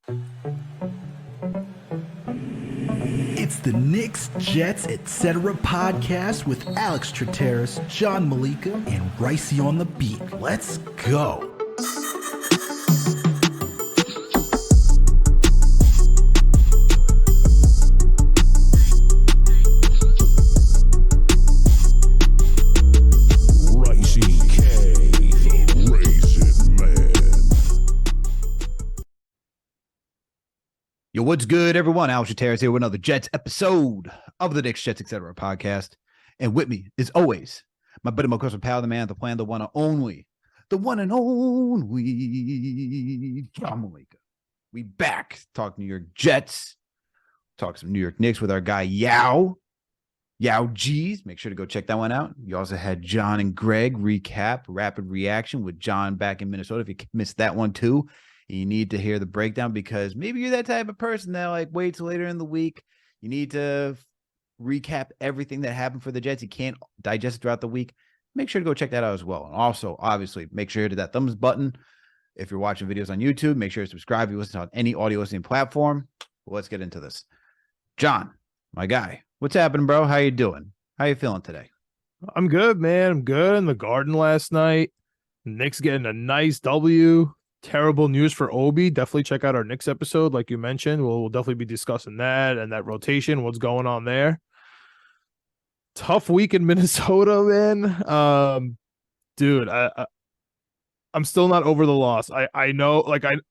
It's the Knicks, Jets, etc. podcast with Alex Trataros, John Meleka, and Raisi on the beat. Let's go. Raisi K, the Raisin Man. Yo, what's good, everyone? Alex Trataros here with another Jets episode of the Knicks, Jets, etc. podcast. And with me, as always, my buddy, my cousin, pal, the man, the plan, the one and only, John Meleka. We back talking New York Jets, talk some New York Knicks with our guy Yao G's. Make sure to go check that one out. You also had John and Greg recap rapid reaction with John back in Minnesota. If you missed that one too, you need to hear the breakdown because maybe you're that type of person that like waits later in the week. You need to recap everything that happened for the Jets. You can't digest it throughout the week. Make sure to go check that out as well. And also, obviously, make sure to hit that thumbs button. If you're watching videos on YouTube, make sure to subscribe. If you listen on any audio listening platform. Well, let's get into this. John, my guy, what's happening, bro? How you doing? How you feeling today? I'm good, man. I'm good in the Garden last night. Knicks getting a nice W. Terrible news for Obi. Definitely check out our Knicks episode, like you mentioned. We'll definitely be discussing that and that rotation, what's going on there. Tough week in Minnesota, man. Dude, I'm still not over the loss. I know, like I'm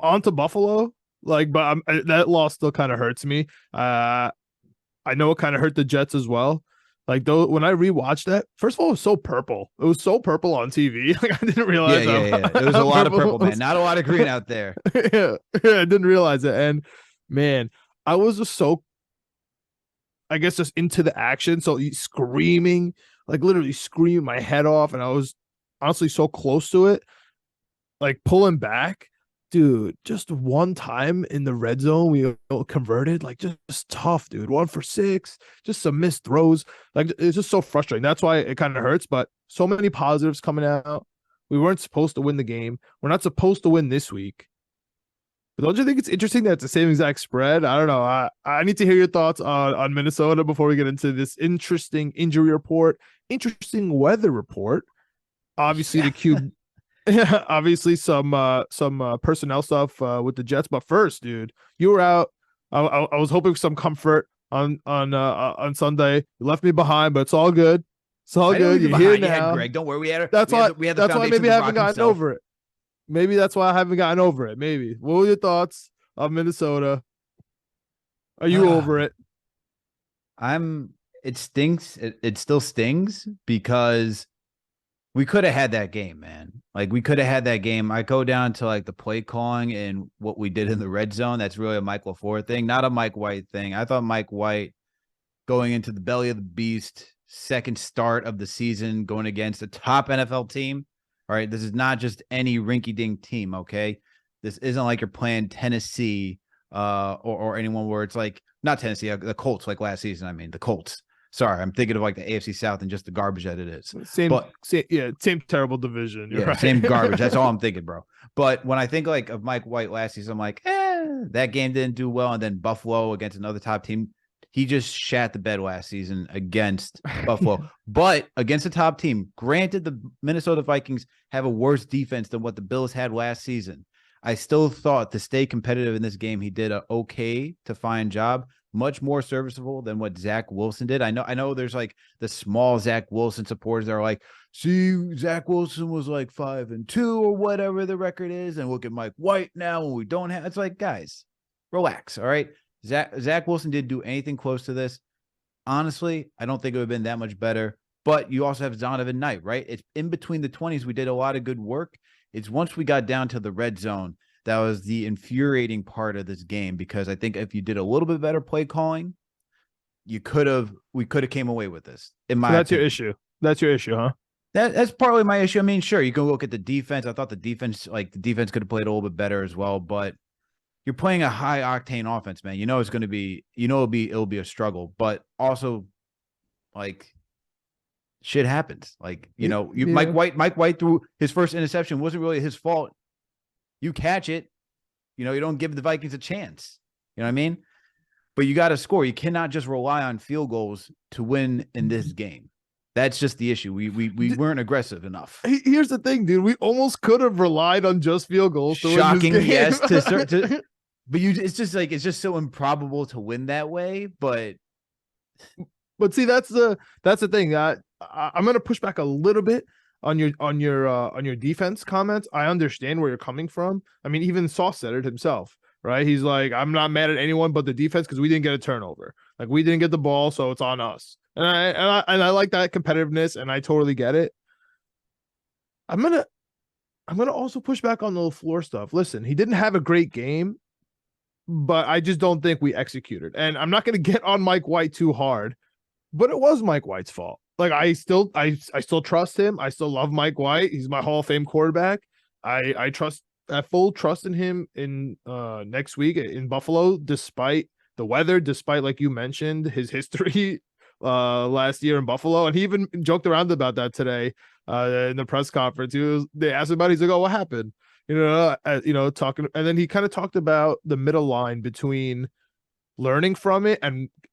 on to Buffalo, like, but that loss still kind of hurts me. I know it kind of hurt the Jets as well. Like, though, when I rewatched that, first of all, it was so purple. It was so purple on TV. Like, I didn't realize. Yeah. There was a lot of purple, man. Not a lot of green out there. yeah, I didn't realize it. And man, I was just so, I guess, just into the action. So screaming, like literally screaming my head off. And I was honestly so close to it, like pulling back. Dude, just one time in the red zone, we converted, like just tough, dude. 1 for 6, just some missed throws. Like, it's just so frustrating. That's why it kind of hurts, but so many positives coming out. We weren't supposed to win the game. We're not supposed to win this week. But don't you think it's interesting that it's the same exact spread? I don't know. I need to hear your thoughts on Minnesota before we get into this interesting injury report, interesting weather report. Obviously, the QB. Yeah, obviously some personnel stuff with the Jets, but first, dude, you were out. I was hoping for some comfort on Sunday. You left me behind, but it's all good. It's all good. You're here now, Greg. Don't worry. We had that's why maybe I haven't gotten himself. over it. Maybe that's why I haven't gotten over it. Maybe. What were your thoughts on Minnesota? Are you over it? It stinks. It still stings because we could have had that game, man. Like, we could have had that game. I go down to, like, the play calling and what we did in the red zone. That's really a Mike LaFleur thing, not a Mike White thing. I thought Mike White going into the belly of the beast, second start of the season, going against a top NFL team. All right, this is not just any rinky-dink team, okay? This isn't like you're playing Tennessee or anyone where it's like, not Tennessee, the Colts, like last season, I mean, the Colts. Sorry, I'm thinking of like the AFC South and just the garbage that it is. Same terrible division. You're right. Same garbage. That's all I'm thinking, bro. But when I think like of Mike White last season, I'm like, that game didn't do well. And then Buffalo against another top team, he just shat the bed last season against Buffalo. But against a top team, granted, the Minnesota Vikings have a worse defense than what the Bills had last season. I still thought to stay competitive in this game, he did a okay to fine job. Much more serviceable than what Zach Wilson did. I know there's like the small Zach Wilson supporters that are like, see, Zach Wilson was like 5-2 or whatever the record is. And look at Mike White now when we don't have, it's like, guys, relax. All right. Zach Wilson didn't do anything close to this. Honestly, I don't think it would have been that much better, but you also have Zonovan Knight, right? It's in between the 20s. We did a lot of good work. It's once we got down to the red zone, that was the infuriating part of this game, because I think if you did a little bit better play calling, we could have came away with this. That's your issue. That's your issue, huh? That's partly my issue. I mean, sure, you can look at the defense. I thought the defense could have played a little bit better as well, but you're playing a high octane offense, man. You know it's going to be, it'll be a struggle, but also like shit happens. Like, Mike White threw his first interception. Wasn't really his fault. You catch it, You know, you don't give the Vikings a chance. You know what I mean? But you got to score. You cannot just rely on field goals to win in this game. That's just the issue. We weren't aggressive enough. Here's the thing, dude. We almost could have relied on just field goals to Shocking, win this game. yes. But it's just so improbable to win that way. But see, that's the thing. I'm gonna push back a little bit on your defense comments. I understand where you're coming from. I mean, even Sauce said it himself, right? He's like, I'm not mad at anyone but the defense because we didn't get a turnover. Like, we didn't get the ball, so it's on us. And I like that competitiveness, and I totally get it. I'm gonna also push back on the LaFleur stuff. Listen, he didn't have a great game, but I just don't think we executed. And I'm not gonna get on Mike White too hard, but it was Mike White's fault. Like, I still trust him. I still love Mike White. He's my Hall of Fame quarterback. I full trust in him in next week in Buffalo, despite the weather, despite, like you mentioned, his history last year in Buffalo. And he even joked around about that today in the press conference. They asked him about it. He's like, oh, what happened? Talking, and then he kind of talked about the middle line between learning from it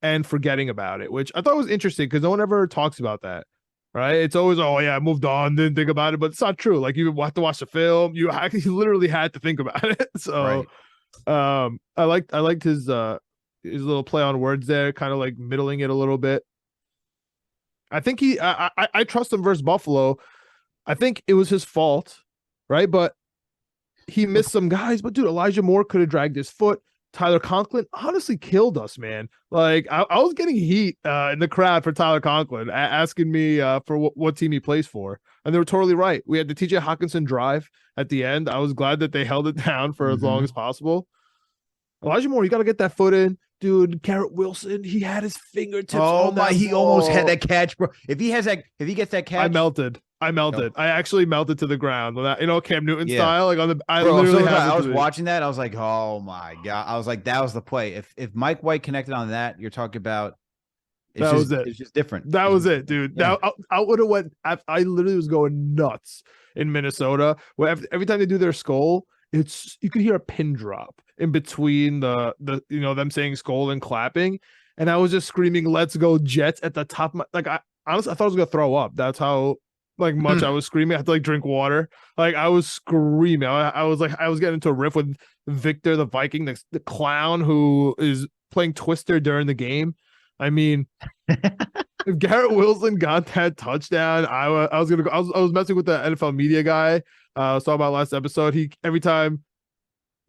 and forgetting about it, which I thought was interesting because no one ever talks about that, right? It's always, oh yeah, I moved on, didn't think about it, but it's not true. Like, you have to watch the film, you literally had to think about it. So right. I liked his little play on words there, kind of like middling it a little bit. I think I trust him versus Buffalo. I think it was his fault, right? But he missed some guys. But dude, Elijah Moore could have dragged his foot. Tyler Conklin honestly killed us, man. Like, I was getting heat in the crowd for Tyler Conklin, asking me for what team he plays for. And they were totally right. We had the TJ Hawkinson drive at the end. I was glad that they held it down for as long as possible. Elijah Moore, you got to get that foot in. Dude, Garrett Wilson, he had his fingertips on that he ball. almost had that catch, bro. If he gets that catch, I melted. No. I actually melted to the ground. Cam Newton style. Like, on the, I bro, literally I was watching that. I was like, oh my God. I was like, that was the play. If Mike White connected on that, you're talking about, it's just different. That was it, dude. Yeah. Now I would have went. I literally was going nuts in Minnesota. Where every time they do their skull, you could hear a pin drop in between the them saying skull and clapping, and I was just screaming, "Let's go Jets!" at the top. I honestly, I thought I was gonna throw up. That's how much I was screaming. I had to drink water. Like, I was screaming. I was getting into a riff with Victor the Viking, the clown who is playing Twister during the game. I mean, if Garrett Wilson got that touchdown, I was gonna go. I was messing with the NFL media guy. I was talking about last episode. Every time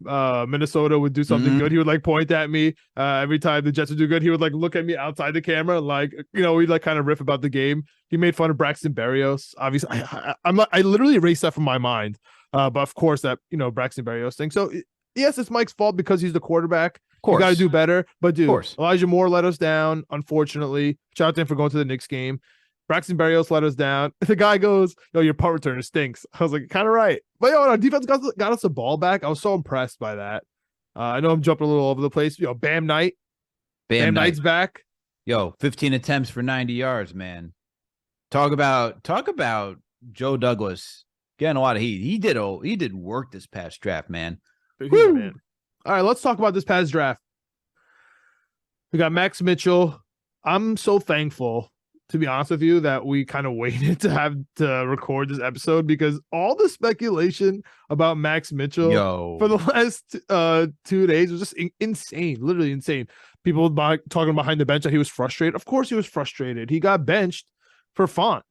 Minnesota would do something good, he would point at me. Every time the Jets would do good, he would look at me outside the camera, we'd kind of riff about the game. He made fun of Braxton Berrios. Obviously, I literally erased that from my mind. But of course, that Braxton Berrios thing. So yes, it's Mike's fault because he's the quarterback. You got to do better. But dude, Elijah Moore let us down, unfortunately. Shout out to him for going to the Knicks game. Braxton Berrios let us down. The guy goes, "Yo, your punt returner stinks." I was like, kind of right. But our defense got us the ball back. I was so impressed by that. I know I'm jumping a little over the place. Bam Knight. Bam Knight's back. 15 attempts for 90 yards, man. Talk about Joe Douglas getting a lot of heat. He did work this past draft, man. Man. All right, let's talk about this past draft. We got Max Mitchell. I'm so thankful, to be honest with you, that we kind of waited to have to record this episode, because all the speculation about Max Mitchell for the last 2 days was just insane, literally insane. People talking behind the bench that he was frustrated. Of course he was frustrated. He got benched for fun.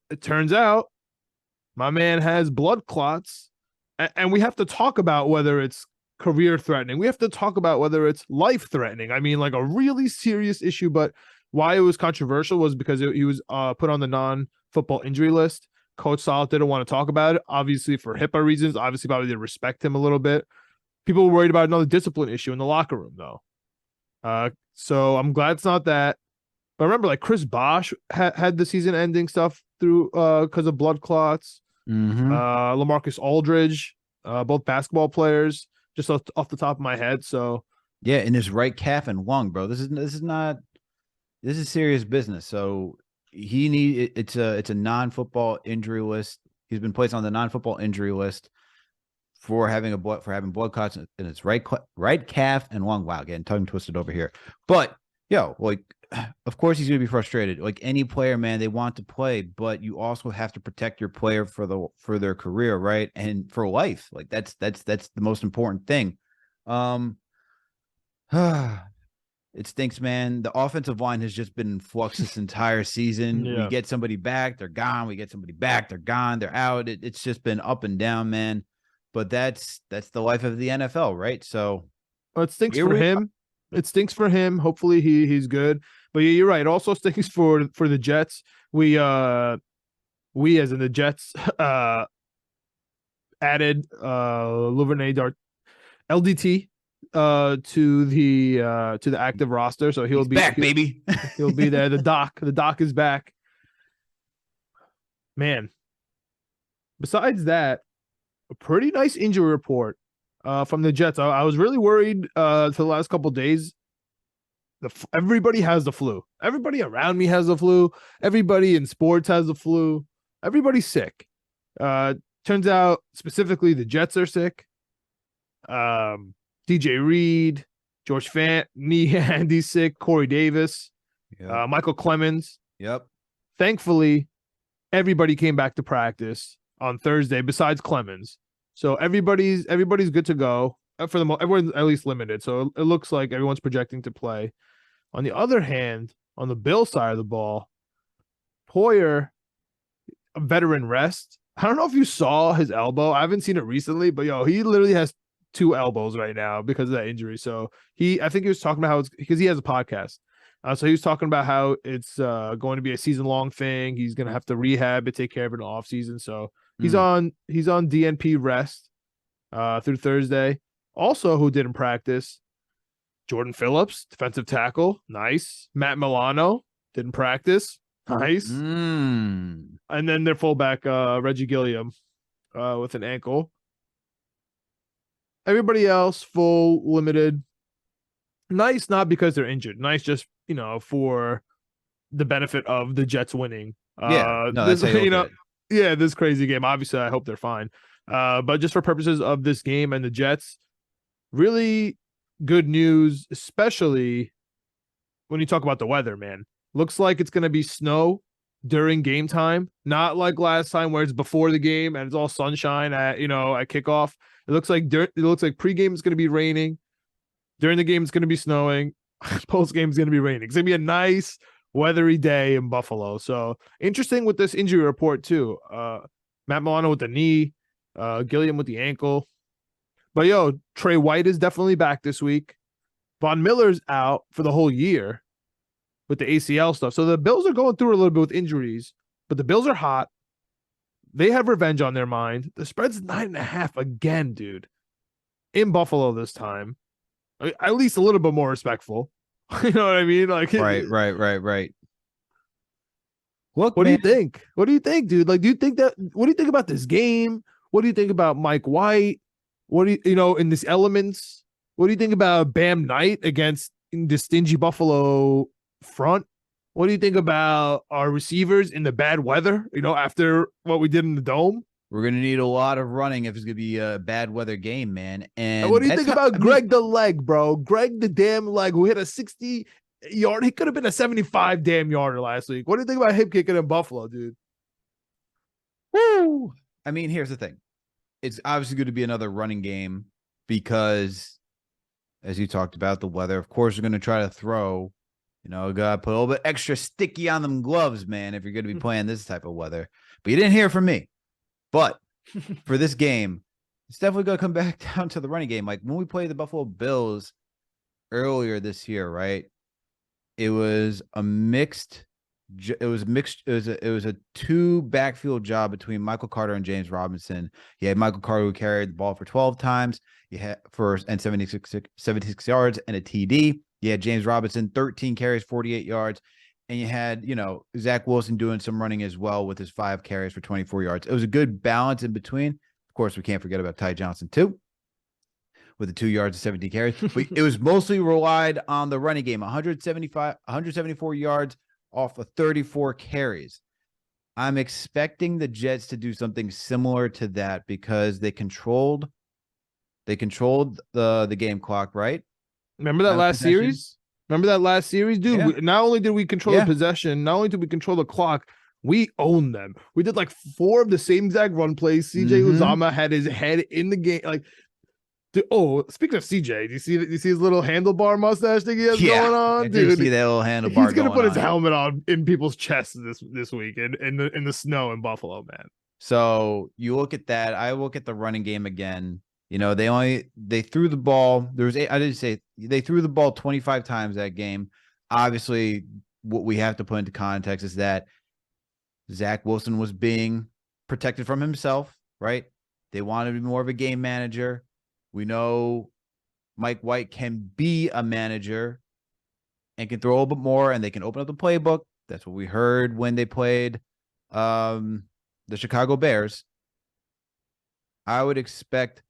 It turns out my man has blood clots, and we have to talk about whether it's career threatening. We have to talk about whether it's life threatening. I mean, a really serious issue, but why it was controversial was because he was put on the non-football injury list. Coach Saleh didn't want to talk about it, obviously for HIPAA reasons. Obviously, probably to respect him a little bit. People were worried about another discipline issue in the locker room, though. So I'm glad it's not that. But remember, Chris Bosh had the season-ending stuff through because of blood clots. LaMarcus Aldridge, both basketball players, just off the top of my head. So yeah, in his right calf and lung, bro. This is serious business. So it's a non-football injury list. He's been placed on the non-football injury list for having blood clots in its right calf and lung. Wow, getting tongue twisted over here. But like, of course he's gonna be frustrated. Like any player, man, they want to play, but you also have to protect your player for their career, right? And for life. Like that's the most important thing. It stinks, man. The offensive line has just been in flux this entire season. Yeah. We get somebody back, they're gone. We get somebody back, they're gone. They're out. It's just been up and down, man. But that's the life of the NFL, right? So It stinks for him. It stinks for him. Hopefully he's good. But yeah, you're right. It also stinks for the Jets. We as in the Jets added Duvernay LDT to the active roster. So he's back, baby. He'll be there. The doc is back. Man. Besides that, a pretty nice injury report from the Jets. I was really worried for the last couple of days. Everybody has the flu. Everybody around me has the flu. Everybody in sports has the flu. Everybody's sick. Turns out specifically the Jets are sick. DJ Reed, George Fant, Andy's sick. Corey Davis, Michael Clemens. Yep. Thankfully, everybody came back to practice on Thursday besides Clemens. So everybody's good to go. For the everyone's at least limited. So it looks like everyone's projecting to play. On the other hand, on the Bill side of the ball, Poyer, a veteran rest. I don't know if you saw his elbow. I haven't seen it recently, but he literally has 2 elbows right now because of that injury. So I think he was talking about how it's because he has a podcast. So he was talking about how it's going to be a season-long thing. He's going to have to rehab and take care of it in the offseason. So he's on DNP rest through Thursday. Also, who didn't practice, Jordan Phillips, defensive tackle, nice. Matt Milano didn't practice, nice. And then their fullback, Reggie Gilliam, with an ankle. Everybody else full, limited. Nice, not because they're injured. Nice, just for the benefit of the Jets winning. This crazy game. Obviously, I hope they're fine. But just for purposes of this game and the Jets, really good news, especially when you talk about the weather, man. Looks like it's going to be snow during game time, not like last time where it's before the game and it's all sunshine at kickoff. It looks like pregame is going to be raining. During the game, it's going to be snowing. Post game is going to be raining. It's going to be a nice weathery day in Buffalo. So interesting with this injury report too. Matt Milano with the knee, Gilliam with the ankle. But Trey White is definitely back this week. Von Miller's out for the whole year with the ACL stuff. So the Bills are going through a little bit with injuries, but the Bills are hot. They have revenge on their mind. The spread's 9.5 again, dude. In Buffalo this time. At least a little bit more respectful. You know what I mean? Like Right. Look, what do you think? What do you think, dude? Like, what do you think about this game? What do you think about Mike White? What do you in this elements? What do you think about Bam Knight against the stingy Buffalo front? What do you think about our receivers in the bad weather? After what we did in the Dome? We're going to need a lot of running if it's going to be a bad weather game, man. And what do you think about Greg the leg, bro? Greg the damn leg who hit a 60-yard. He could have been a 75 damn yarder last week. What do you think about him kicking in Buffalo, dude? Woo! I mean, here's the thing. It's obviously going to be another running game because, as you talked about, the weather. Of course, we're going to try to throw. Got to put a little bit extra sticky on them gloves, man, if you're going to be playing this type of weather. But you didn't hear from me. But for this game, it's definitely going to come back down to the running game. Like when we played the Buffalo Bills earlier this year, right? It was a mixed. It was a 2 backfield job between Michael Carter and James Robinson. You had Michael Carter who carried the ball for 12 times. You had 76 yards and a TD. You had James Robinson 13 carries, 48 yards. And you had, Zach Wilson doing some running as well with his 5 carries for 24 yards. It was a good balance in between. Of course, we can't forget about Ty Johnson too, with the 2 yards and 17 carries. But it was mostly relied on the running game. 174 yards off of 34 carries. I'm expecting the Jets to do something similar to that because they controlled They controlled the game clock, right? Remember that Time of last possession. series? Remember that last series, dude? Yeah. Not only did we control Yeah. the possession, not only did we control the clock, we owned them. We did like 4 of the same exact run plays. CJ Uzama had his head in the game. Like, dude, speaking of CJ, do you see his little handlebar mustache thing he has going on, I did dude? see that little handlebar. He's gonna going put his on. helmet on in people's chests this week in the snow in Buffalo, man. So you look at that. I look at the running game again. You know, they threw the ball. There was I didn't say they threw the ball 25 times that game. Obviously, what we have to put into context is that Zach Wilson was being protected from himself, right? They wanted to be more of a game manager. We know Mike White can be a manager and can throw a little bit more, and they can open up the playbook. That's what we heard when they played the Chicago Bears. I would expect,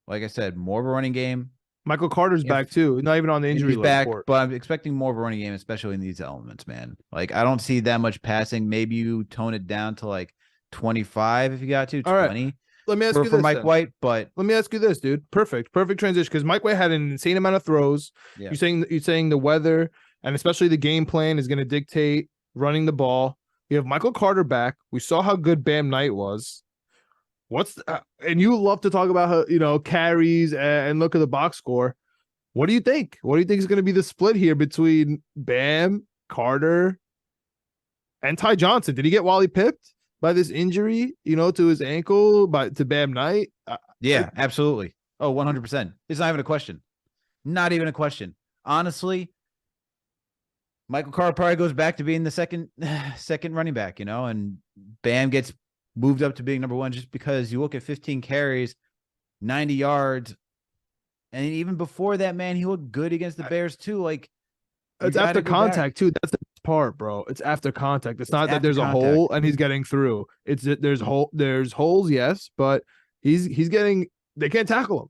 like I said, more of a running game. Michael Carter's back too, not even on the injury He's back, report. but I'm expecting more of a running game, especially in these elements, man. Like, I don't see that much passing. Maybe you tone it down to like 25 if you got to, 20. All right. Let me ask you for this, Mike then. White, but Let me ask you this, dude. Perfect transition, because Mike White had an insane amount of throws. yeah. You're saying the weather and especially the game plan is going to dictate running the ball. You have Michael Carter back. We saw how good Bam Knight was. And you love to talk about how, carries and look at the box score. What do you think? What do you think is going to be the split here between Bam, Carter, and Ty Johnson? Did he get Wally pipped by this injury, to his ankle, to Bam Knight? Yeah, absolutely. Oh, 100%. It's not even a question. Not even a question. Honestly, Michael Carter probably goes back to being the second running back, and Bam gets moved up to being number 1 just because you look at 15 carries, 90 yards. And even before that, man, he looked good against the Bears too. Like, it's after contact too. That's the part, bro. It's after contact. It's not that there's a hole and he's getting through. It's that there's holes, yes, but he's getting. They can't tackle him.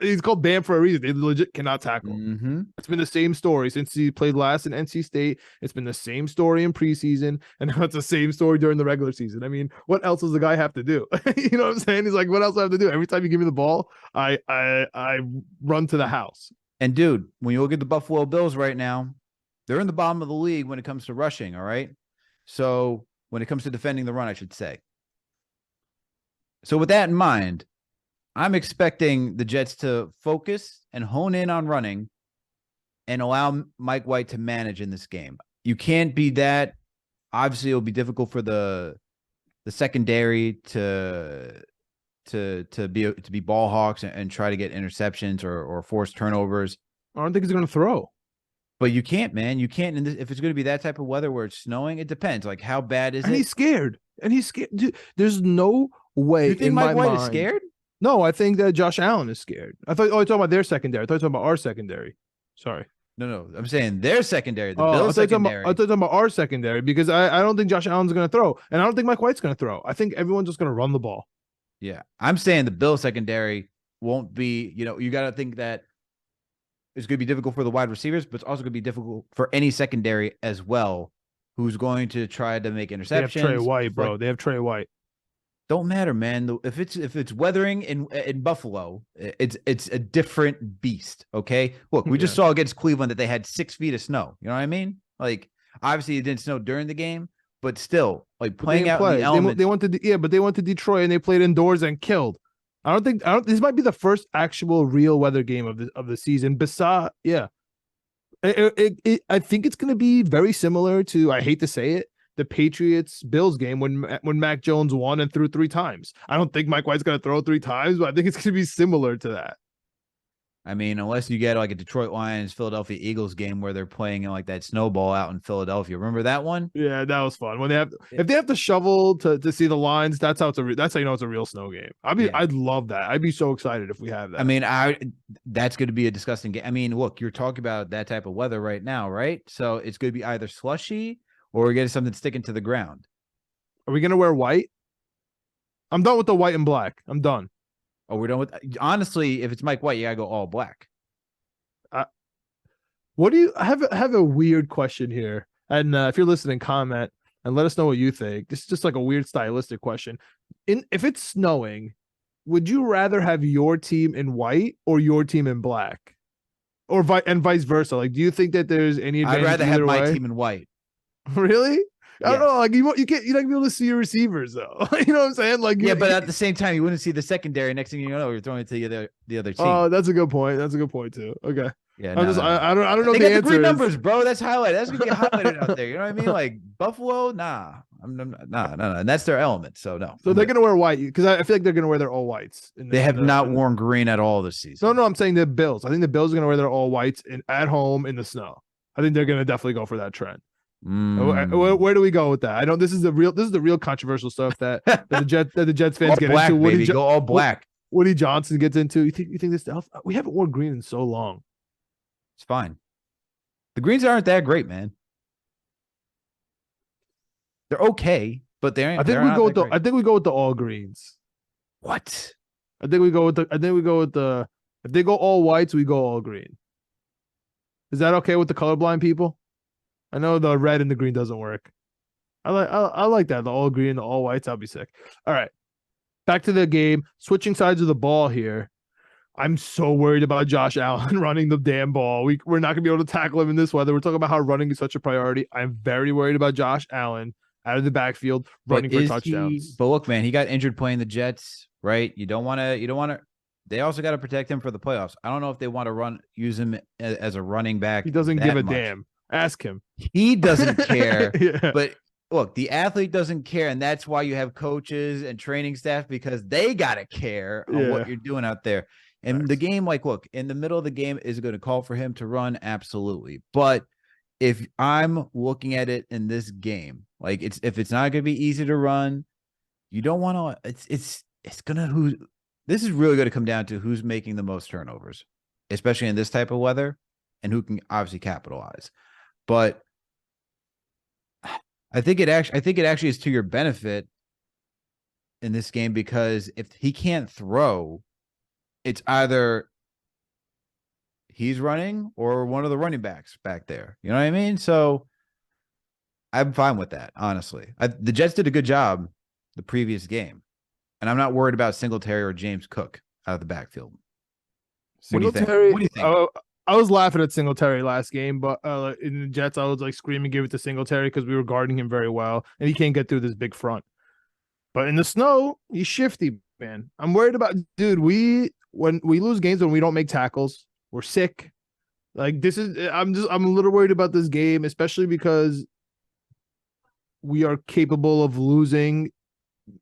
He's called Bam for a reason. They legit cannot tackle him. Mm-hmm. It's been the same story since he played last in NC State. It's been the same story in preseason, and now it's the same story during the regular season. I mean, what else does the guy have to do? You know what I'm saying? He's like, what else do I have to do? Every time you give me the ball, I run to the house. And dude, when you look at the Buffalo Bills right now, they're in the bottom of the league when it comes to rushing. All right. So when it comes to defending the run, I should say. So with that in mind, I'm expecting the Jets to focus and hone in on running and allow Mike White to manage in this game. You can't be that. Obviously, it'll be difficult for the secondary to be ball hawks and try to get interceptions or force turnovers. I don't think he's going to throw. But you can't, man. You can't. If it's going to be that type of weather where it's snowing, it depends. Like, how bad is it? And he's scared. Dude, there's no way. You think Mike White is scared? No, I think that Josh Allen is scared. I thought, you're talking about their secondary. I thought you were talking about our secondary. Sorry. No. I'm saying their secondary, the Bills secondary. I thought you were talking about our secondary because I don't think Josh Allen's going to throw. And I don't think Mike White's going to throw. I think everyone's just going to run the ball. Yeah. I'm saying the Bills secondary won't be, you got to think that it's going to be difficult for the wide receivers, but it's also going to be difficult for any secondary as well, who's going to try to make interceptions. They have Trey White, bro. They have Trey White. Don't matter, man. If it's weathering in Buffalo, it's a different beast. Okay, look, we just saw against Cleveland that they had 6 feet of snow. You know what I mean? Like, obviously it didn't snow during the game, but still, like playing out in the elements. They went to Detroit and they played indoors and killed. I don't. This might be the first actual real weather game of the season. Besides, yeah, I think it's going to be very similar to. I hate to say it. The Patriots-Bills game when Mac Jones won and threw 3 times. I don't think Mike White's going to throw 3 times, but I think it's going to be similar to that. I mean, unless you get like a Detroit Lions, Philadelphia Eagles game where they're playing in like that snowball out in Philadelphia. Remember that one? Yeah, that was fun. When if they have to shovel to see the lines, that's how you know it's a real snow game. I'd love that. I'd be so excited if we have that. I mean, that's going to be a disgusting game. I mean, look, you're talking about that type of weather right now, right? So it's going to be either slushy or we're getting something sticking to the ground. Are we going to wear white? I'm done with the white and black. I'm done. Oh, we're done with. Honestly, if it's Mike White, you gotta go all black. What do you I have a weird question here? And if you're listening, comment and let us know what you think. This is just like a weird stylistic question. If it's snowing would you rather have your team in white or your team in black, or vice versa? Like, do you think that there's any I'd advantage rather have either my way? team in white. Really? I don't Yes. know. Like you can't. You're not gonna be able to see your receivers though. You know what I'm saying? Like Yeah, but at the same time, you wouldn't see the secondary. Next thing you know, you're throwing it to the other team. Oh, that's a good point. That's a good point too. Okay. Yeah, I'm no, just no, no. I don't know They the got the answer green is. numbers, bro. That's highlighted. That's gonna get highlighted out there. You know what I mean? Like Buffalo, nah, nah, no, and that's their element. So no. So they're gonna wear white because I feel like they're gonna wear their all whites. They have not worn green at all this season. No, I'm saying the Bills. I think the Bills are gonna wear their all whites at home in the snow. I think they're gonna definitely go for that trend. Where do we go with that? I don't. This is the real controversial stuff that the Jets fans all get black, into. baby. Go all black. Woody Johnson gets into. You think this stuff? We haven't worn green in so long. It's fine. The greens aren't that great, man. They're okay, but they ain't. I think we go with the all greens. What? I think we go with the. If they go all whites, we go all green. Is that okay with the colorblind people? I know the red and the green doesn't work. I like that. The all green, the all whites. I'll be sick. All right. Back to the game. Switching sides of the ball here. I'm so worried about Josh Allen running the damn ball. We're not gonna be able to tackle him in this weather. We're talking about how running is such a priority. I'm very worried about Josh Allen out of the backfield running for touchdowns. But look, man, he got injured playing the Jets, right? You don't want to. They also got to protect him for the playoffs. I don't know if they want to use him as a running back. He doesn't give a damn. Ask him. He doesn't care. Yeah. But look, the athlete doesn't care, and that's why you have coaches and training staff, because they gotta care on what you're doing out there. And the game, like, look, in the middle of the game, is going to call for him to run, absolutely. But if I'm looking at it in this game, like, if it's not going to be easy to run, you don't want to. It's gonna This is really going to come down to who's making the most turnovers, especially in this type of weather, and who can obviously capitalize. But I think it actually is to your benefit in this game, because if he can't throw, it's either he's running or one of the running backs back there. You know what I mean? So I'm fine with that, honestly. The Jets did a good job the previous game, and I'm not worried about Singletary or James Cook out of the backfield. Singletary, what do you think? I was laughing at Singletary last game, but in the Jets, I was like screaming, give it to Singletary, because we were guarding him very well, and he can't get through this big front. But in the snow, he's shifty, man. I'm worried about, dude, when we lose games when we don't make tackles, we're sick. Like, I'm a little worried about this game, especially because we are capable of losing,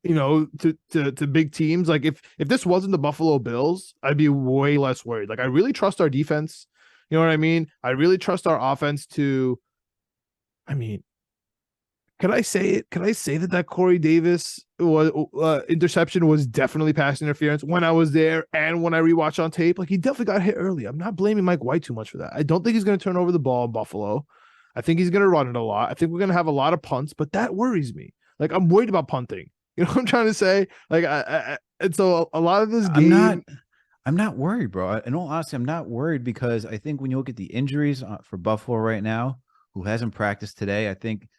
to big teams. Like, if this wasn't the Buffalo Bills, I'd be way less worried. Like, I really trust our defense. You know what I mean? I really trust our offense to, can I say it? Can I say that Corey Davis interception was definitely pass interference when I was there and when I rewatched on tape? Like, he definitely got hit early. I'm not blaming Mike White too much for that. I don't think he's going to turn over the ball in Buffalo. I think he's going to run it a lot. I think we're going to have a lot of punts, but that worries me. Like, I'm worried about punting. You know what I'm trying to say? Like, and so a lot of this game, I'm not worried, bro. In all honesty, I'm not worried, because I think when you look at the injuries for Buffalo right now, who hasn't practiced today, I think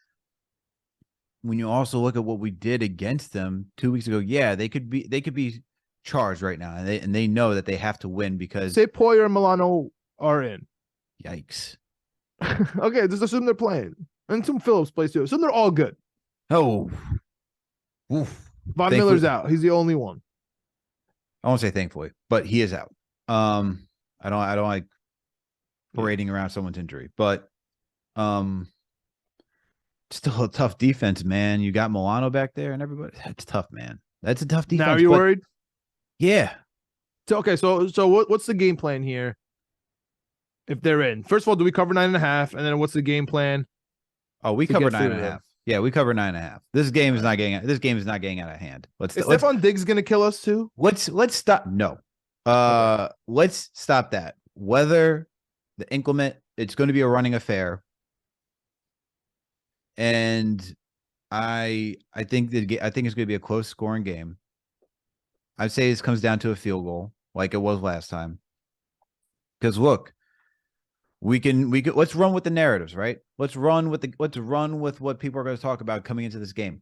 when you also look at what we did against them 2 weeks ago, yeah, they could be charged right now, and they know that they have to win, because say Poyer and Milano are in. Yikes. Okay, just assume they're playing, and assume Phillips plays too. Assume they're all good. Oh, oof. Von Miller's out. He's the only one. I won't say thankfully, but he is out. I don't like parading around someone's injury, but still a tough defense, man. You got Milano back there and everybody. That's tough, man. That's a tough defense. Now, are you worried? Yeah. So, okay, so what's the game plan here if they're in? First of all, do we cover 9.5? And then what's the game plan? Oh, we cover 9.5. Yeah, we cover 9.5. This game is not getting out of hand. Is Stephon Diggs gonna kill us too? Let's stop. No. Let's stop that. Whether the inclement, it's going to be a running affair. And I think it's going to be a close scoring game. I'd say this comes down to a field goal, like it was last time. Because look, we can let's run with the narratives, right? Let's run with what people are going to talk about coming into this game.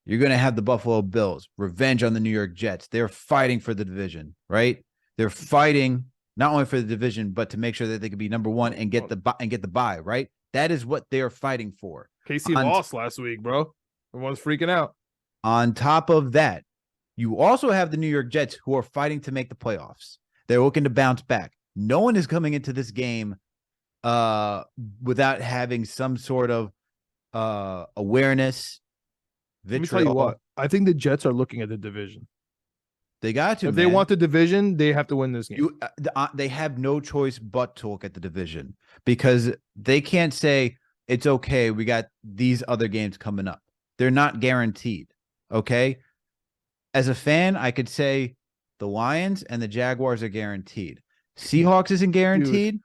You're going to have the Buffalo Bills, revenge on the New York Jets. They're fighting for the division, right? They're fighting not only for the division, but to make sure that they could be number one and get the bye, right? That is what they're fighting for. KC lost last week, bro. Everyone's freaking out. On top of that, you also have the New York Jets who are fighting to make the playoffs. They're looking to bounce back. No one is coming into this game without having some sort of awareness. Let me tell you what. I think the Jets are looking at the division. They got to. If they want the division, they have to win this game. They have no choice but to look at the division because they can't say it's okay. We got these other games coming up. They're not guaranteed. Okay. As a fan, I could say the Lions and the Jaguars are guaranteed. Seahawks isn't guaranteed. Dude,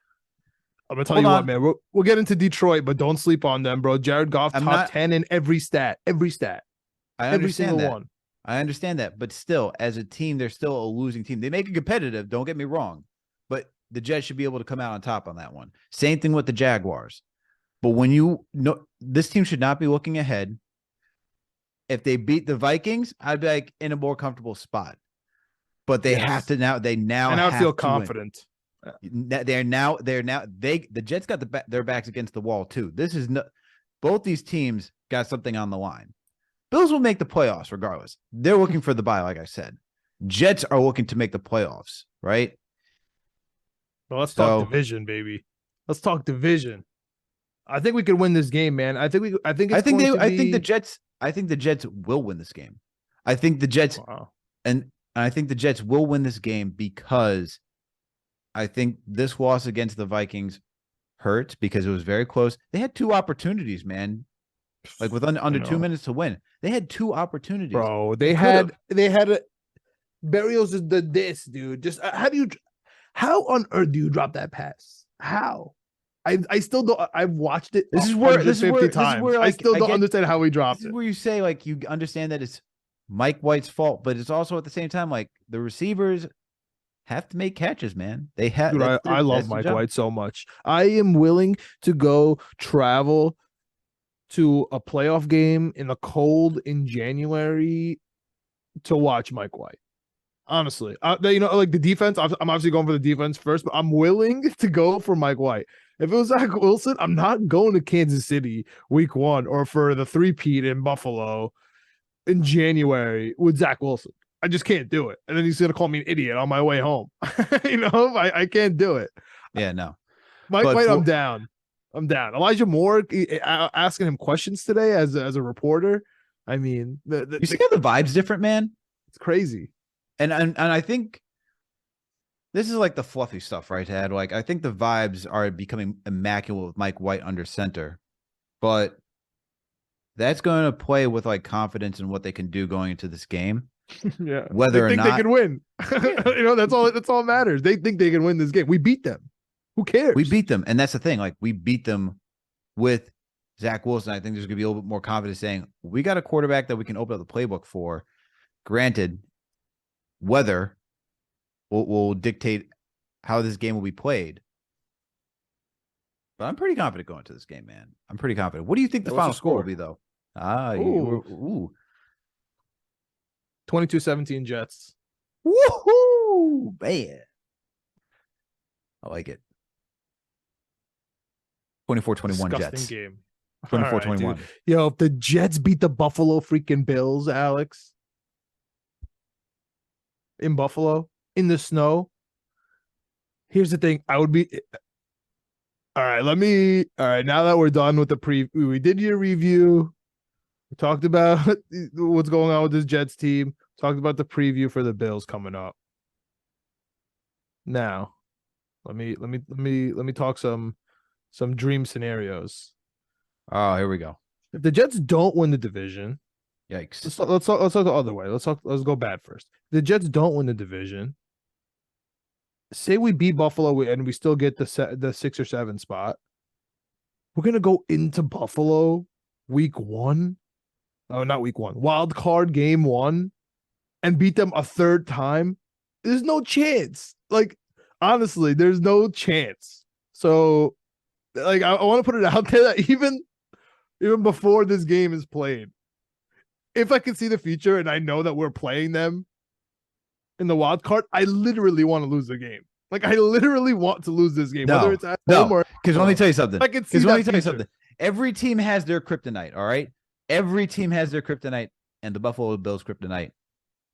I'm gonna tell you what, man. We'll get into Detroit, but don't sleep on them, bro. Jared Goff top 10 in every stat. Every single one. I understand that, but still, as a team, they're still a losing team. They make it competitive. Don't get me wrong, but the Jets should be able to come out on top on that one. Same thing with the Jaguars. But when you know this team should not be looking ahead. If they beat the Vikings, I'd be like in a more comfortable spot. But they have to now. They now and I have feel to confident. Win. The Jets got their backs against the wall too. This is both these teams got something on the line. Bills will make the playoffs regardless. They're looking for the bye, like I said. Jets are looking to make the playoffs, right? Well, let's talk division, baby. Let's talk division. I think we could win this game, man. I think the Jets will win this game. I think the Jets and I think the Jets will win this game because I think this loss against the Vikings hurt because it was very close. They had two opportunities, man. Like with under 2 minutes to win. They had two opportunities. Bro, they had a Berrios is this, dude. Just how on earth do you drop that pass? How? I still don't. I've watched it. This is where I still don't understand how we dropped it. This is where you say like you understand that it's Mike White's fault, but it's also at the same time like the receivers have to make catches, man. They have. Dude, I love Mike White so much. I am willing to go travel to a playoff game in the cold in January to watch Mike White. Honestly, like the defense, I'm obviously going for the defense first, but I'm willing to go for Mike White. If it was Zach Wilson, I'm not going to Kansas City week 1 or for the 3-peat in Buffalo in January with Zach Wilson. I just can't do it. And then he's going to call me an idiot on my way home. I can't do it. Yeah, no. Mike White, I'm down. Elijah Moore asking him questions today as a reporter. I mean, you see how the vibe's different, man? It's crazy. And I think this is like the fluffy stuff, right, Tad? Like I think the vibes are becoming immaculate with Mike White under center, but that's going to play with like confidence in what they can do going into this game. Yeah, whether they or not they can win. That's all that matters. They think they can win this game. We beat them. Who cares? We beat them, and that's the thing. Like we beat them with Zach Wilson. I think there's going to be a little bit more confidence saying we got a quarterback that we can open up the playbook for. Granted, weather will dictate how this game will be played. But I'm pretty confident going to this game, man. I'm pretty confident. What do you think the final score will be, though? 22-17 Jets. Woohoo! Man. I like it. 24-21 Jets. Game. 24-21. Right, yo, if the Jets beat the Buffalo freaking Bills, Alex, in Buffalo, in the snow, here's the thing. I would be... All right, now that we're done with the preview, we did your review. We talked about what's going on with this Jets team. Talked about the preview for the Bills coming up. Now, let me talk some dream scenarios. Oh, here we go. If the Jets don't win the division, yikes. Let's talk the other way. Let's go bad first. If the Jets don't win the division, say we beat Buffalo and we still get the 6 or 7 spot. We're gonna go into Buffalo week 1. Oh, not week 1. Wild card game 1, and beat them a third time. There's no chance. Like honestly, there's no chance. So, like, I want to put it out there that even before this game is played, if I can see the future and I know that we're playing them in the wild card, I literally want to lose the game. Like I literally want to lose this game, whether it's at home or because let me tell you something. I can see Because let me that tell you future. something. Every team has their kryptonite. All right. Every team has their kryptonite, and the Buffalo Bills kryptonite.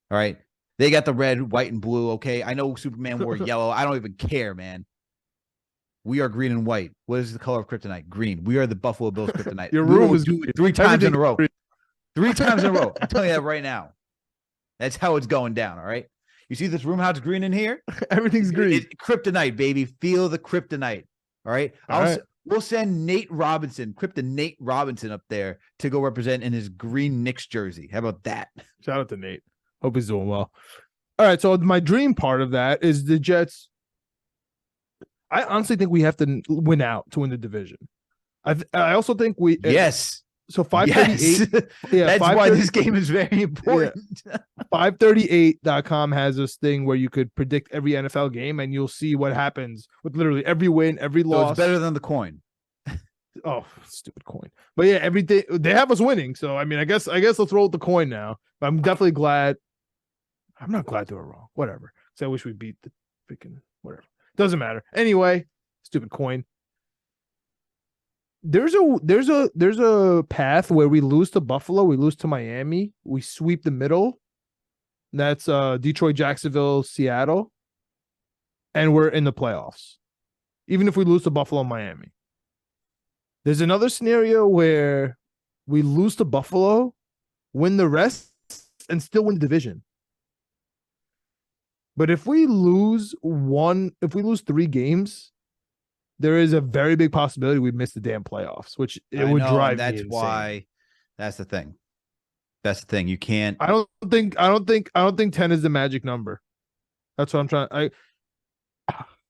All right. They got the red, white, and blue. Okay. I know Superman wore yellow. I don't even care, man. We are green and white. What is the color of kryptonite? Green. We are the Buffalo Bills kryptonite. Your We room will is do it 3 times in a row. green. 3 times in a row. I'm telling you that right now. That's how it's going down. All right. You see this room how it's green in here? Everything's green. It's kryptonite, baby. Feel the kryptonite. All right. We'll send Nate Robinson, Kryptonate Robinson, up there to go represent in his green Knicks jersey. How about that? Shout out to Nate. Hope he's doing well. All right. So my dream part of that is the Jets. I honestly think we have to win out to win the division. I also think we Yes. So 538. Yes. Yeah, That's why this game is very important. 538.com has this thing where you could predict every NFL game and you'll see what happens with literally every win, every So loss. it's better than the coin. Oh, stupid coin. But yeah, everything they have us winning. So I mean, I guess let's roll with the coin now. But I'm definitely glad. I'm not glad they were wrong. Whatever. So I wish we beat the freaking whatever. Doesn't matter. Anyway, stupid coin. There's a path where we lose to Buffalo, we lose to Miami, we sweep the middle. That's Detroit, Jacksonville, Seattle, and we're in the playoffs. Even if we lose to Buffalo and Miami. There's another scenario where we lose to Buffalo, win the rest, and still win the division. But if we lose 3 games, there is a very big possibility we miss the damn playoffs, which it would drive me insane. That's why. That's the thing. That's the thing. You can't. I don't think 10 is the magic number. That's what I'm trying.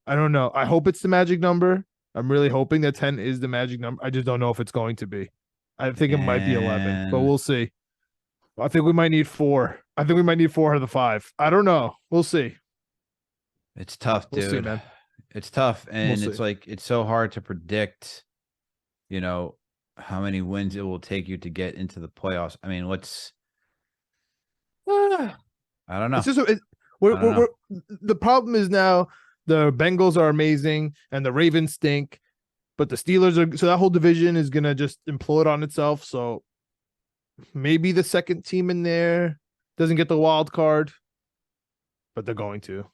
I don't know. I hope it's the magic number. I'm really hoping that 10 is the magic number. I just don't know if it's going to be. I think it might be 11, but we'll see. I think we might need 4. I think we might need 4 out of the 5. I don't know. We'll see. It's tough, dude. We'll see, man. It's tough, and We'll it's see. like it's so hard to predict, how many wins it will take you to get into the playoffs. I mean, I don't know. It's just the problem is now the Bengals are amazing and the Ravens stink, but the Steelers are, so that whole division is gonna just implode on itself. So maybe the second team in there doesn't get the wild card, but they're going to.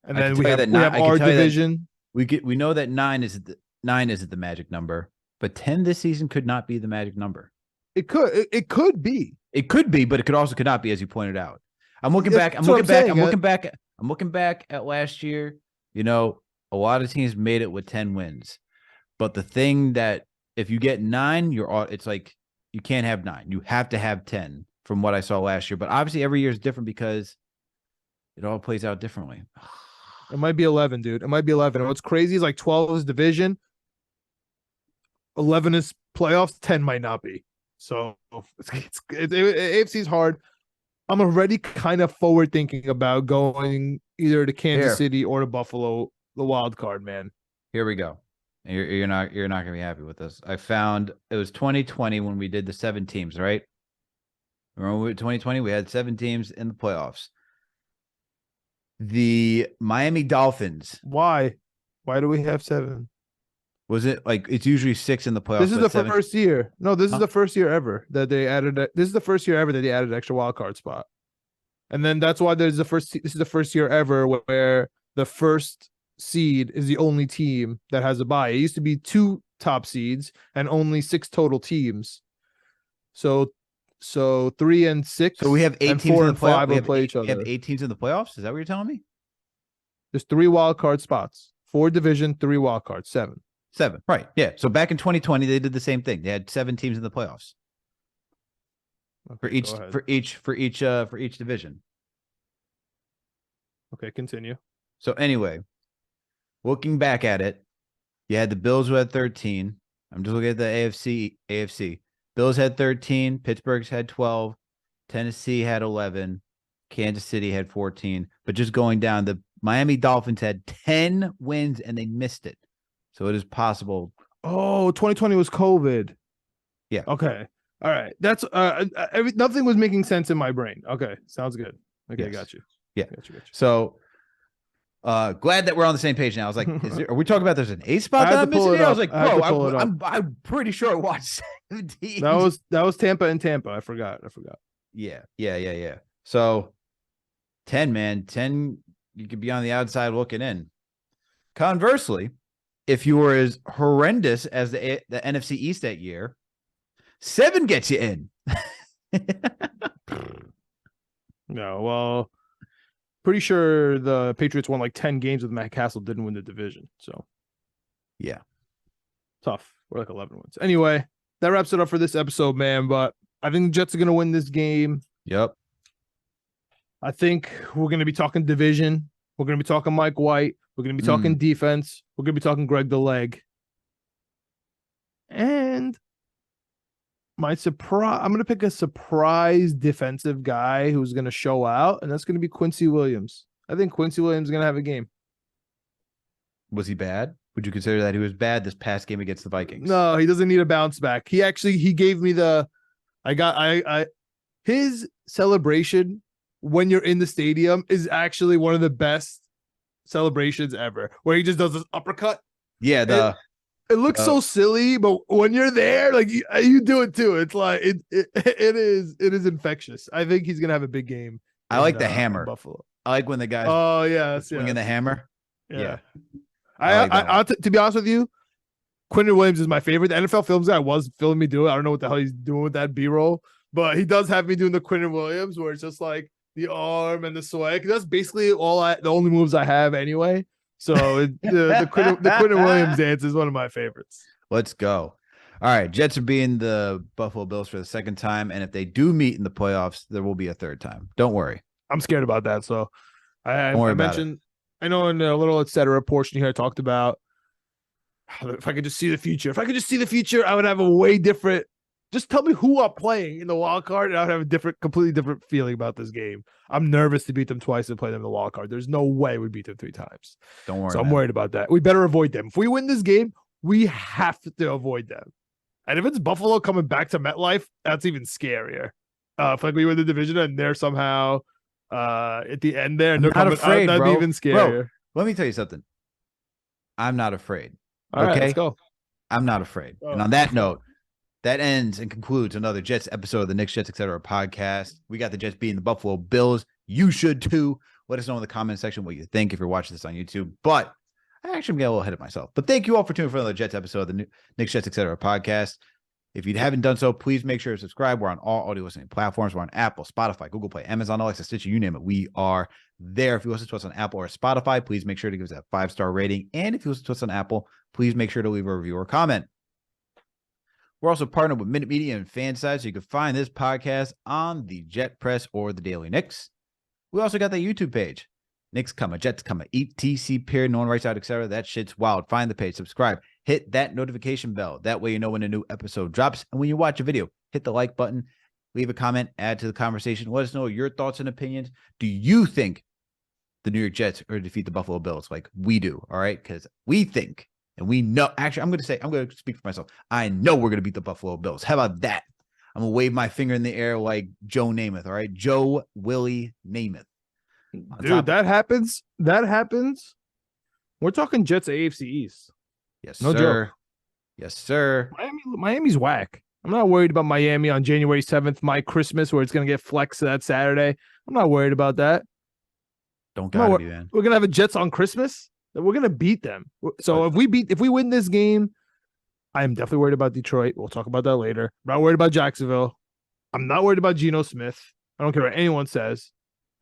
And then we have our division. We know that 9 isn't the magic number, but 10 this season could not be the magic number. It could be. It could be, but it could not be, as you pointed out. I'm looking back at last year. A lot of teams made it with 10 wins. But the thing that if you get 9, it's like you can't have 9. You have to have 10 from what I saw last year. But obviously every year is different because it all plays out differently. It might be 11, dude. It might be 11. And what's crazy is like 12 is division, 11 is playoffs, 10 might not be. So AFC is hard. I'm already kind of forward thinking about going either to Kansas City or to Buffalo, the wild card, man. Here we go. You're not gonna be happy with this. I found it was 2020 when we did the 7 teams, right? Remember 2020 we had 7 teams in the playoffs. The Miami Dolphins. Why do we have 7? Was it like it's usually 6 in the playoffs? This is the first year. No, this is the first year ever that they added. This is the first year ever that they added an extra wild card spot, and then that's why this is the first year ever where the first seed is the only team that has a bye. It used to be 2 top seeds and only 6 total teams. So 3 and 6. So we have 8 teams 4 in and the playoffs. 5 will play each other. We have 8 teams in the playoffs. Is that what you're telling me? There's 3 wild card spots, 4 division, 3 wild cards, 7. 7, right? Yeah. So back in 2020, they did the same thing. They had 7 teams in the playoffs for each division. Okay, continue. So anyway, looking back at it, you had the Bills who had 13. I'm just looking at the AFC. Bills had 13. Pittsburgh's had 12. Tennessee had 11. Kansas City had 14. But just going down, the Miami Dolphins had 10 wins and they missed it. So it is possible. Oh, 2020 was COVID. Yeah. Okay. All right. That's nothing was making sense in my brain. Okay. Sounds good. Okay, Yes. got you. Yeah. Got you. So glad that we're on the same page now. I was like, are we talking about there's an 8 spot I had that to I'm pull missing it here? I up. was like, I had bro, to pull it up. I'm pretty sure I watched 17. That was Tampa and Tampa. I forgot. Yeah. So 10, man. 10, you could be on the outside looking in. Conversely, if you were as horrendous as the NFC East that year, 7 gets you in. No, well, pretty sure the Patriots won like 10 games with Matt Castle, didn't win the division. So Yeah. tough. We're like 11 wins. Anyway, that wraps it up for this episode, man. But I think the Jets are going to win this game. Yep. I think we're going to be talking division. We're going to be talking Mike White. We're going to be talking defense. We're going to be talking Greg the Leg. And I'm going to pick a surprise defensive guy who's going to show out, and that's going to be Quincy Williams. I think Quincy Williams is going to have a game. Was he bad? Would you consider that he was bad this past game against the Vikings? No, he doesn't need a bounce back. He gave me his celebration when you're in the stadium is actually one of the best celebrations ever, where he just does this uppercut. Yeah, it looks so silly, but when you're there, like you do it too. It's like it is infectious. I think he's gonna have a big game. I like the hammer. Buffalo. I like when the guys swinging the hammer. Yeah. To be honest with you, Quentin Williams is my favorite. The NFL Films guy was filming me do it. I don't know what the hell he's doing with that B-roll, but he does have me doing the Quentin Williams where it's just like the arm and the swag. That's basically the only moves I have anyway. So the Quentin Williams dance is one of my favorites. Let's go. All right, Jets are beating the Buffalo Bills for the second time, and if they do meet in the playoffs, there will be a third time. Don't worry. I'm scared about that. So I mentioned, it. I know in a little etc. portion here I talked about if I could just see the future. If I could just see the future, I would have a way different. Just tell me who I'm playing in the wild card, and I would have a completely different feeling about this game. I'm nervous to beat them twice and play them in the wild card. There's no way we beat them 3 times. Don't worry. So I'm worried about that. We better avoid them. If we win this game, we have to avoid them. And if it's Buffalo coming back to MetLife, that's even scarier. If like we win the division and they're somehow at the end there, and they're coming afraid, that'd bro. be even scarier. Bro, let me tell you something. I'm not afraid. All right, let's go. I'm not afraid. And on that note, that ends and concludes another Jets episode of the Knicks, Jets, etc. podcast. We got the Jets beating the Buffalo Bills. You should too. Let us know in the comment section what you think if you're watching this on YouTube. But I actually get a little ahead of myself. But thank you all for tuning in for another Jets episode of the Knicks, Jets, etc. podcast. If you haven't done so, please make sure to subscribe. We're on all audio listening platforms. We're on Apple, Spotify, Google Play, Amazon, Alexa, Stitcher, you name it. We are there. If you listen to us on Apple or Spotify, please make sure to give us that 5-star rating. And if you listen to us on Apple, please make sure to leave a review or comment. We're also partnered with Minute Media and Fanside, so you can find this podcast on the Jet Press or the Daily Knicks. We also got that YouTube page. Knicks, Jets, ETC period, no one writes out, etc. That shit's wild. Find the page, subscribe, hit that notification bell. That way you know when a new episode drops. And when you watch a video, hit the like button, leave a comment, add to the conversation. Let us know your thoughts and opinions. Do you think the New York Jets are to defeat the Buffalo Bills like we do? All right, because we think. And we know, actually, I'm going to speak for myself. I know we're going to beat the Buffalo Bills. How about that? I'm going to wave my finger in the air like Joe Namath. All right. Joe Willie Namath. Dude, that happens. We're talking Jets AFC East. Yes, no sir. Joke. Yes, sir. Miami's whack. I'm not worried about Miami on January 7th, my Christmas, where it's going to get flexed that Saturday. I'm not worried about that. Don't gotta be, man. We're going to have a Jets on Christmas. We're going to beat them. So if we win this game, I am definitely worried about Detroit. We'll talk about that later. I'm not worried about Jacksonville. I'm not worried about Geno Smith. I don't care what anyone says.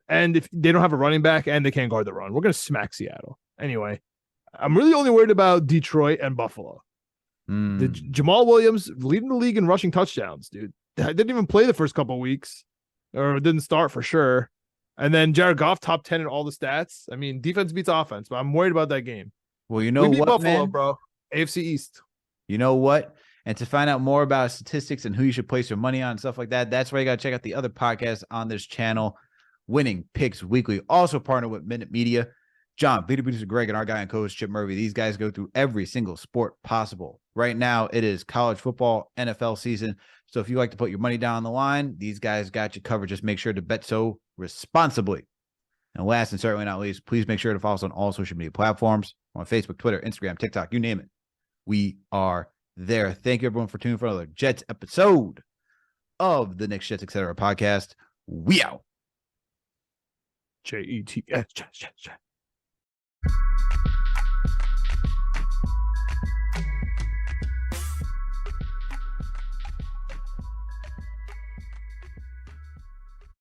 And if they don't have a running back and they can't guard the run, we're going to smack Seattle. Anyway, I'm really only worried about Detroit and Buffalo. Jamal Williams leading the league in rushing touchdowns, dude. Didn't even play the first couple of weeks, or didn't start for sure. And then Jared Goff, top 10 in all the stats. I mean, defense beats offense, but I'm worried about that game. Well, you know what, Buffalo, man? bro. AFC East. You know what? And to find out more about statistics and who you should place your money on and stuff like that, that's why you got to check out the other podcasts on this channel, Winning Picks Weekly. Also partnered with Minute Media. John, leader producer Greg, and our guy and co-host Chip Murphy. These guys go through every single sport possible. Right now, it is college football, NFL season. So if you like to put your money down on the line, these guys got you covered. Just make sure to bet so responsibly. And last and certainly not least, please make sure to follow us on all social media platforms. On Facebook, Twitter, Instagram, TikTok, you name it. We are there. Thank you, everyone, for tuning in for another Jets episode of the Knicks, Jets, etc. podcast. We out. Jets.